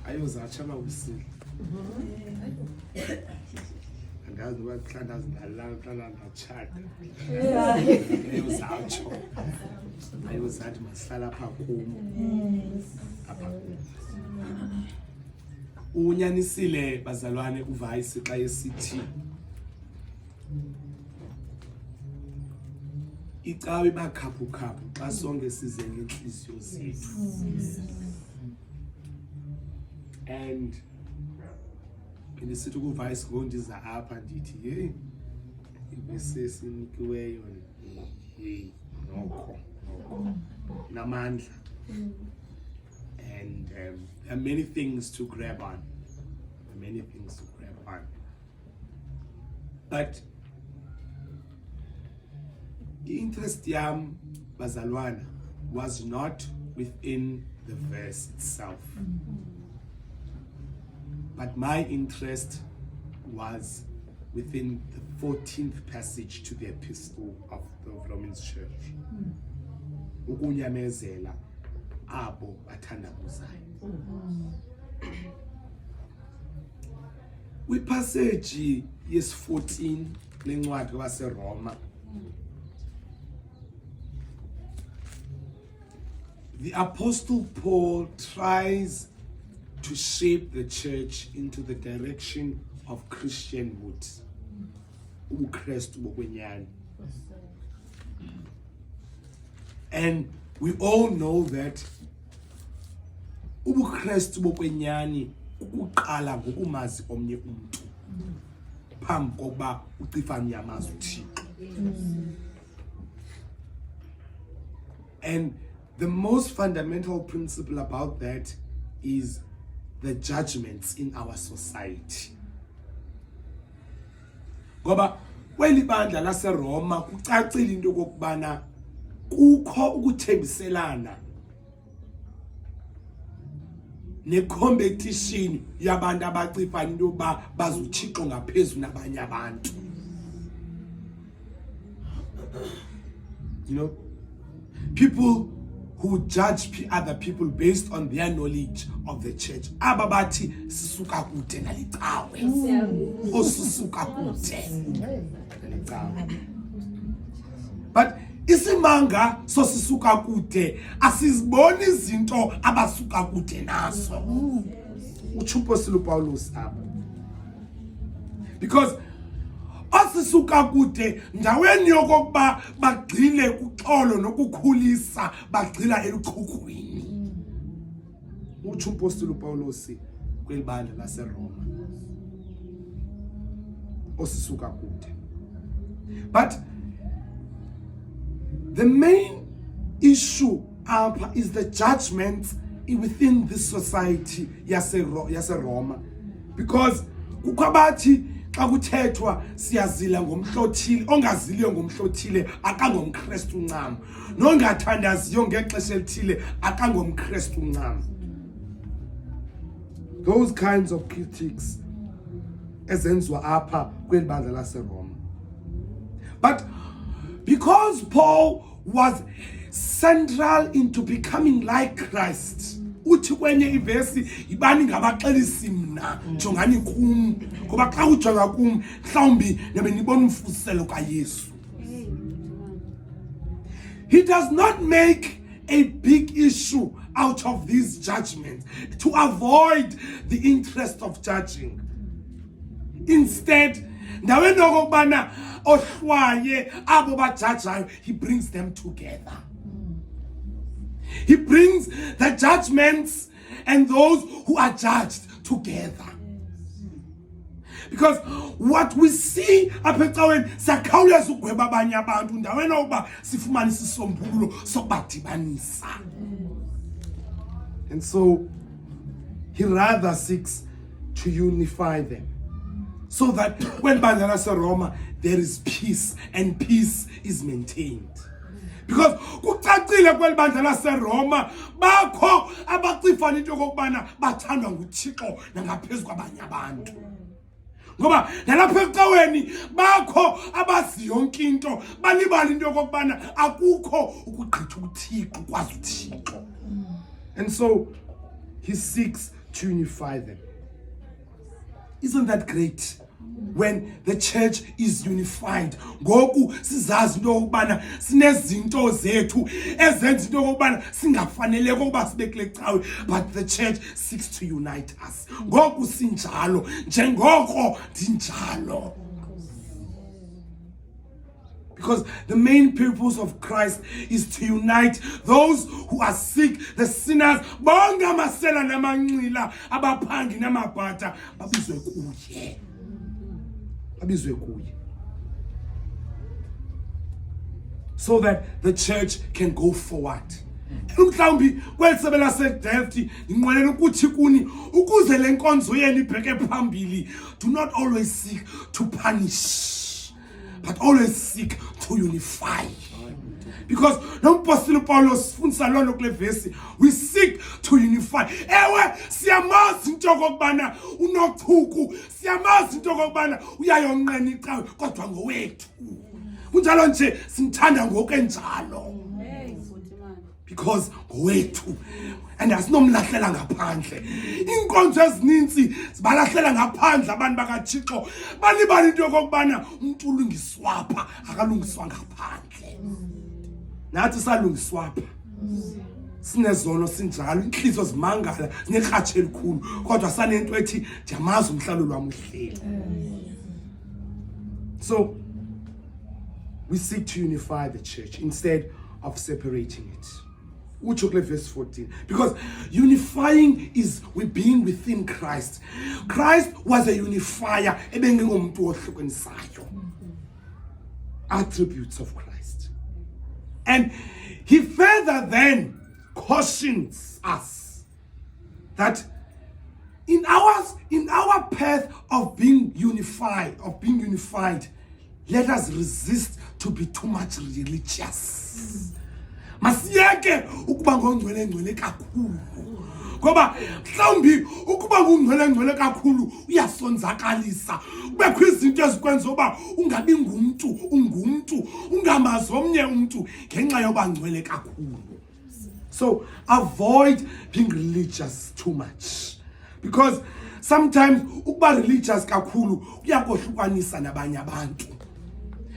ayozatsha abawusile andazi noba kuhlandazi ndalala ndachata ayozatsho ayozathi masihlala apha kum apha kum. Unyanisile bazalwane uVice xa esithi icawe bakhaphu xa sonke size ngenhliziyo zethu. And ngisithi kuVice ngondiza apha ndithi hey ibesesinikiweyo hey nokho namandla. And there are many things to grab on. But the interest yam bazalwana was not within the verse itself. But my interest was within the 14th passage to the epistle of the Romans church. Ukunyamezela abo bathandabuzayo. Kwipassage yes14 lencwadi waseRoma, the Apostle Paul tries to shape the church into the direction of Christianhood. ubuKristu bokwenyani. And we all know that ubuKristu bokwenyani ukuqala ngokumazi omnye umuntu phambi kokuba uCifani yamazi uThixo. And the most fundamental principle about that is the judgments in our society. Ngoba kweli bandla laseRoma kucacile into kokubana kukho ukuthembiselana ne-competition yabantu abacifana into yokuba bazuThixo ngaphezulu nabanye abantu. You know, people who judge other people based on their knowledge of the church. Aba bathi sisuka kude nalicawe. Osisuka kude nalicawe. But isimanga so sisuka kude asiziboni izinto abasuka kude naso. Uthupho Paulus apha. Because asisuka kude ndaweni yokuba bagcile kuxolo nokukhulisa bagcila eluqhuqwini. Uthupho Paulus kwelibandla laseRoma. Osisuka kude. But the main issue is the judgment within this society yaseRoma, because kukwabathi xa kuthethwa siyazila ngomhlothile ongaziliyo ngomhlothile akangomKristu ncam nongathandaziyo ngexesha elithile akangomKristu ncam. Those kinds of critiques ezenziwa apha kwelibandla laseRoma. But because Paul was central into becoming like Christ, uthi kwenye ivesi ibani ngabaxelisi mna jongani kum ngoba xa ujonga kum mhlawumbi nebe nibona umfuselo kaYesu. He does not make a big issue out of these judgments to avoid the interest of judging. Instead, ndaweni okubana ohlwaye abo bajajayo, he brings them together. He brings the judgments and those who are judged together. Because what we see apha ecaweni siyakhawuleza ukugweba abanye abantu ndaweni oba sifumane isisombululo sokubadibanisa. And so he rather seeks to unify them, so that when bandla laseRoma there is peace and peace is maintained. Because kucacile kwelibandla laseRoma bakho abacifana into kokubana bathandwa nguThixo nangaphezulu kwabanye abantu. Ngoba nalapha ecaweni bakho abazi yonke into balibala into kokubana akukho ukugqitha uThixo kwazi uThixo. And so he seeks to unify them. Isn't that great? When the church is unified, ngoku sizazi into yokubana sinezinto zethu ezenza into yokubana singafaneleke ukuba sibe kule cawe, but the church seeks to unite us. Ngoku sinjalo njengoko ndinjalo. Because the main purpose of Christ is to unite those who are sick, the sinners, bonke amasela namanxila, abaphangi namabhata, babizwe kuye. So that the church can go forward. Mhlawumbi kwelsebe laseDelft nginqwenela ukuthi kuni ukuze le nkonzo yenu ibheke phambili, do not always seek to punish, but always seek to unify. Because nompostile Paulos fundisa lona kule verse, we seek to unify. Ewe siyamazi into okubana unothuku, siyamazi into okubana uyayonqena icawe, kodwa ngowethu. Kunjalo nje simthanda ngokenjalo. Because ngowethu. And asinomlahlela ngaphandle. Inkonzo ezininzi zibalahlela ngaphandle abantu bakaThixo. Balibala into yokubana umuntu ulungiswapha akalungiswa ngaphandle. Nathi salungiswapha. Sinezono sinjalo, inhliziyo zimangala, sinekratshe elikhulu, kodwa sanento ethi ndiyamazi umhlalo lwami uhleli. So we seek to unify the church instead of separating it. Verse 14. Because unifying is we being within Christ. Christ was a unifier. Attributes of Christ. And he further then cautions us that in our path of being unified, let us resist to be too much religious. Masiyeke ukuba ngongcwele kakhulu. Ngoba mhlawumbi ukuba ngongcwele kakhulu uyasonzakalisa. Kubekho izinto ezikwenza uba ungabi ungumntu, ungamazi omnye umuntu ngenxa yoba ngcwele kakhulu. So avoid being religious too much. Because sometimes ukuba religious kakhulu uyakohlukanisa nabanye abantu.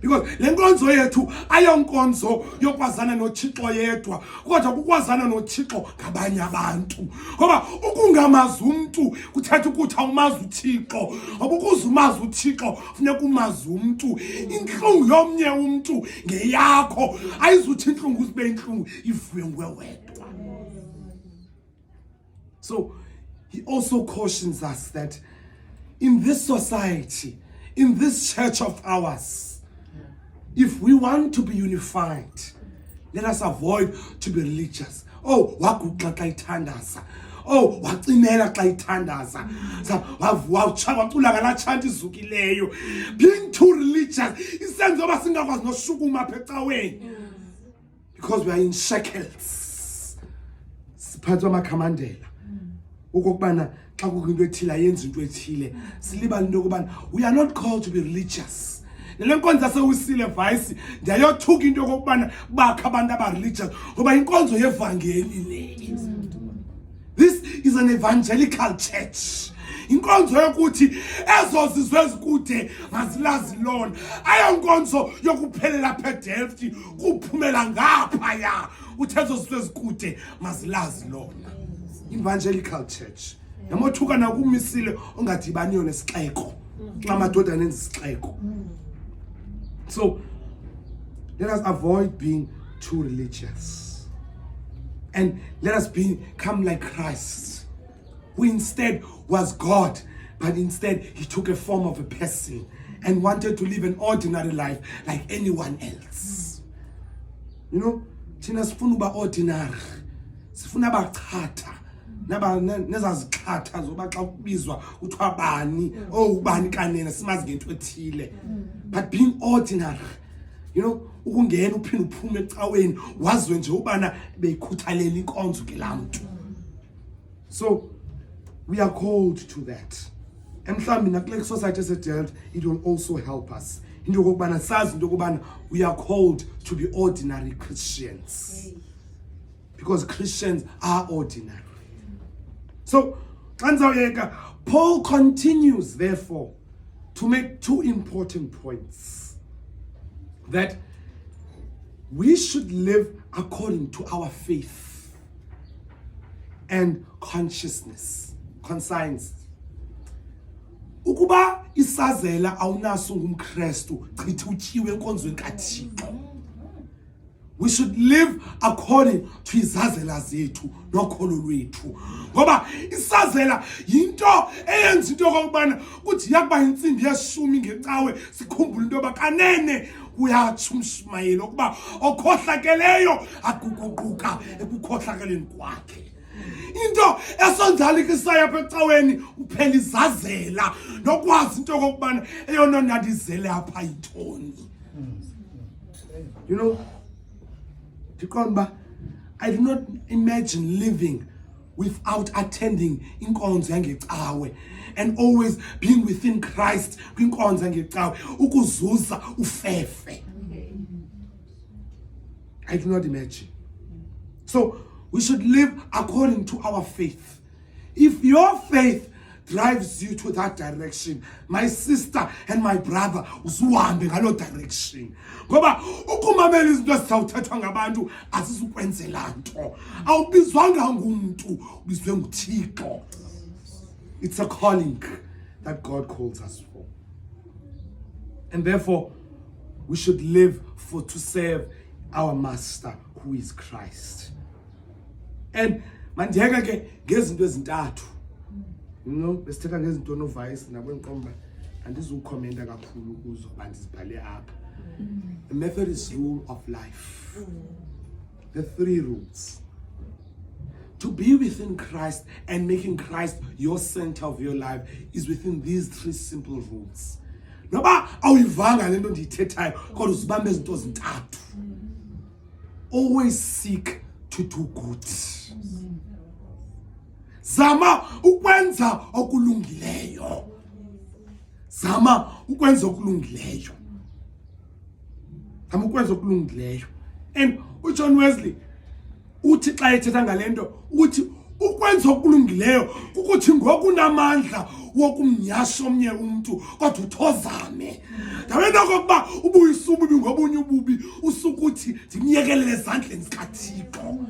Because le nkonzo yethu ayonkonzo yokwazana noThixo yedwa, kodwa kukwazana noThixo ngabanye abantu. Ngoba ukungamazi umuntu kuthetha ukuthi awumazi uThixo. Ngoba ukuze umazi uThixo funeka umazi umuntu. Inhlungu yomnye umuntu ngeyakho, ayizuthi inhlungu sibe inhlungu ivuye nguwe wedwa. So he also cautions us that in this society, in this church of ours, if we want to be unified, let us avoid to be religious. Oh, waguqa xa ithandaza. Oh, wacimela xa ithandaza. Wacula ngala chant izukileyo. Being too religious isenza oba singakwazi noshukuma apha ecaweni. Because we are in shackles. Siphathwa amakhamandela. Ukubana xa kukho into ethile ayenza into ethile. Silibala into yokubana we are not called to be religious. Lenkonzo sewusile vice ndiyayothuka into yokubana bakhe abantu aba-religious ngoba inkonzo yevangeli le. This is an evangelical church. Inkonzo yokuthi ezo zizwe ezikude mazilazi lona. Ayonkonzo yokuphelela phe Delft kuphumela ngaphaya uthi ezo zizwe ezikude mazilazi lona. Evangelical church. Namothuka nakumisile ongadibaniyo nesixeko. Xa amadoda nenza isixeko. So let us avoid being too religious. And let us become like Christ, who instead was God, but instead he took a form of a person and wanted to live an ordinary life like anyone else. You know, thina sifuna uba ordinary. Sifuna abachatha. Nezazikhatha zoba xa kubizwa kuthiwa bani, oh ubani kanene simazi ngento ethile. But being ordinary, you know, ukungena uphinde uphume ecaweni wazwe nje ubana beyikhuthalela inkonzo ke lamuntu. So we are called to that. Mhlawumbi nakule society eseDelft, it will also help us. Into yokubana sazi into yokubana we are called to be ordinary Christians. Because Christians are ordinary. So Paul continues, therefore, to make two important points. That we should live according to our faith and consciousness, conscience. Ukuba isazela awunaso ngumKristu, chitha utyiwe enkonzweni kaThixo. We should live according to izazela zethu nokholo lwethu. Ngoba isazela yinto eyenza into okubana kuthi yakuba insimbi yeshumi ngecawe sikhumbule into yoba kanene uyatsho uMshumayeli ukuba okhohlakeleyo akuguquka ekukhohlakeleni kwakhe. Into esonzalikisayo apha ecaweni uphela izazela nokwazi into okubana eyona ndandizele apha yintoni. You know, I do not imagine living without attending inkonzo yangecawe and always being within Christ kwinkonzo yangecawe ukuzuza ufefe. I do not imagine. So we should live according to our faith. If your faith drives you to that direction, my sister and my brother, usuhambe ngalo direction. Ngoba ukumamela izinto ezizawuthethwa ngabantu asizukwenzelana nto. Awubizwanga ngumuntu, ubizwe nguThixo. It's a calling that God calls us for. And therefore, we should live to serve our master, who is Christ. And mandiyeka ke ngezinto ezintathu. You know, besithetha ngezinto novice nabo enqomba andizukhomenta kakhulu kuzo bandizibhale apha. The Methodist rule of life. The three rules. To be within Christ and making Christ your center of your life is within these three simple rules. Noba awuyivanga lento ndiyithethayo kodwa uzibambe izinto ezintathu. Always seek to do good. Zama ukwenza okulungileyo. Zama ukwenza okulungileyo. Zama ukwenza okulungileyo. And uJohn Wesley uthi xa ethetha ngalento uthi ukwenza okulungileyo ukuthi ngokunamandla wokumnyasha omnye umuntu kodwa uthozame. Ndawena kokuba ubuyisa ububi ngobunye ububi usukuthi ndimyekelele ezandleni zikaThixo.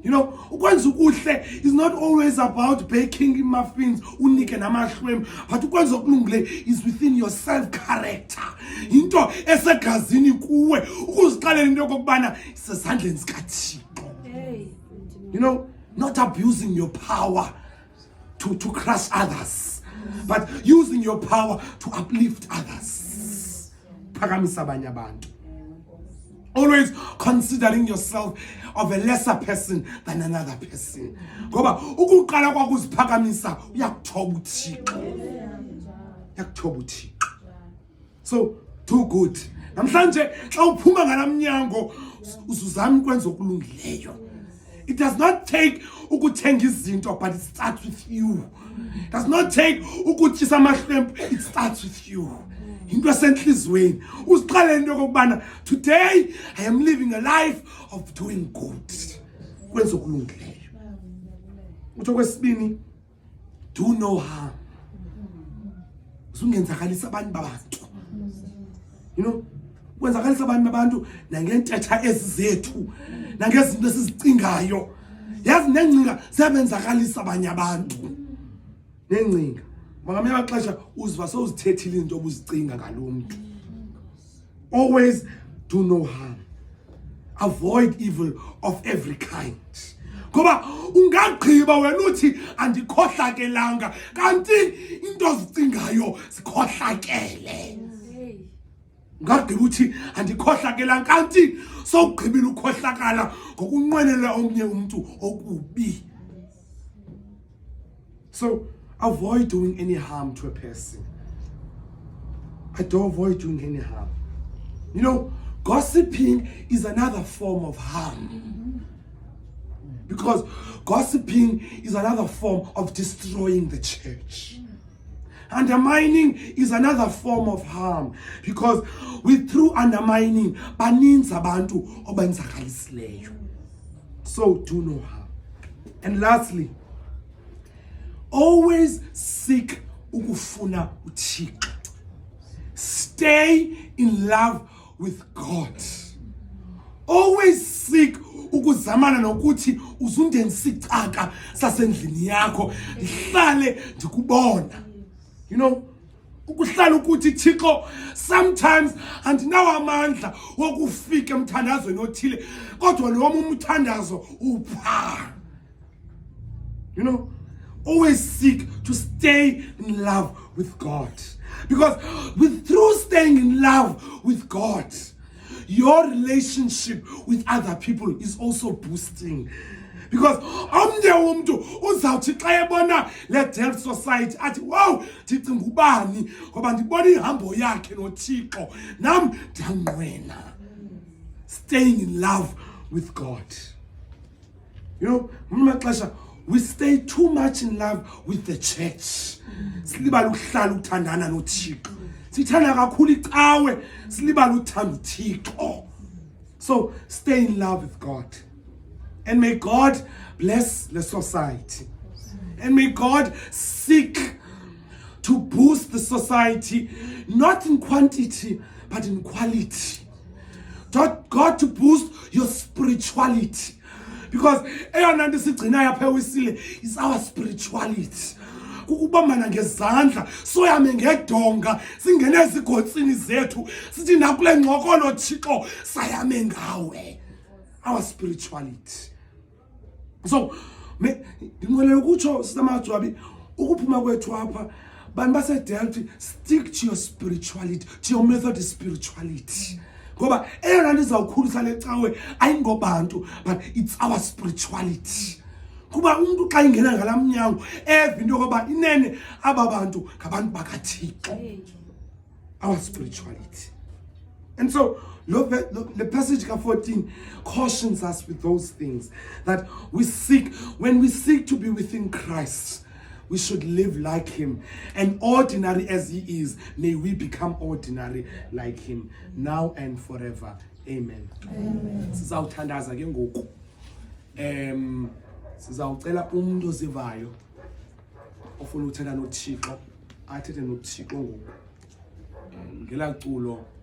You know, ukwenza ukuhle is not always about baking muffins, unike namahlwempu, but ukwenza okulungileyo is within your self character. Into esegazini kuwe ukuziqalela into okubana isezandleni zikaThixo. You know, not abusing your power to crush others, but using your power to uplift others. Phakamisa abanye abantu. Always considering yourself of a lesser person than another person. Ngoba ukuqala kwakuziphakamisa uyakuthoba uThixo. Uyakuthoba uThixo. So do good. Namhlanje xa uphuma ngalamnyango uzuzama ukwenza okulungileyo. It does not take ukuthenga izinto, but it starts with you. It does not take ukutyisa amahlwempu, it starts with you. Into esenhlizweni uziqale into okubana today I am living a life of doing good. Kwenza okulungileyo. Utho kwesibini, do no harm. Usungenzakalisa abantu babantu. You know, kwenzakalisa abantu babantu nangentetha ezizethu nangezinto esizicingayo. Yazi nengcinga sebenzakalisa abanye abantu. Nengcinga mangamanye amaxesha uziva sowuzithethile into obuzicinga ngalomuntu. Always do no harm. Avoid evil of every kind. Ngoba ungagqiba wena uthi andikhohlakelanga kanti into ozicingayo zikhohlakele. Ungagqiba uthi andikhohlakelanga kanti sowugqibile ukhohlakala ngokunqwenela omnye umuntu okubi. So avoid doing any harm to a person. I don't avoid doing any harm. You know, gossiping is another form of harm. Because gossiping is another form of destroying the church. Undermining is another form of harm. Because through undermining, baninzi abantu obenzakalisileyo. So do no harm. And lastly, always seek ukufuna uThixo. Stay in love with God. Always seek ukuzamana nokuthi uzundenisicaka sasendlini yakho ihlale ndikubona. You know, ukuhlala ukuthi Thixo sometimes andinawo amandla wokufika emthandazweni othile kodwa noma umthandazo upha. You know, always seek to stay in love with God, because through staying in love with God, your relationship with other people is also boosting. Because omnye umuntu uzawuthi xa ebona le Delft Society athi wow ndicinga ubani ngoba ndibona ihambo yakhe noThixo nam ndiyanqwena. Staying in love with God. You know, maxesha we stay too much in love with the church. Silibala ukuhlala ukuthandana noThixo. Sithanda kakhulu icawe, silibala uthanda uThixo. So stay in love with God. And may God bless the society. And may God seek to boost the society, not in quantity, but in quality. God to boost your spirituality. Because eyona nto sigcina yapha wisile is our spirituality. Ukubambana ngezandla soyame ngedonga singene ezigotsini zethu sithi nakule ngxokolo Thixo sayame ngawe. Our spirituality. So ndinqwenela ukutsho sisamajwabi ukuphuma kwethu apha bantu baseDelft, stick to your spirituality, to your Methodist spirituality. Ngoba eyona nto izawukhulisa le cawe ayingobantu, but it's our spirituality. Kuba umuntu xa ingena ngalamnyango into yokuba inene aba bantu ngabantu bakaThixo. Our spirituality. And so the passage 14 cautions us with those things, that when we seek to be within Christ, we should live like him, and ordinary as he is, may we become ordinary like him, now and forever. Amen. Sizawuthandaza ke ngoku. Sizawucela umuntu ozivayo ofuna ukuthetha noThixo athethe noThixo ngoku. Ngelaculo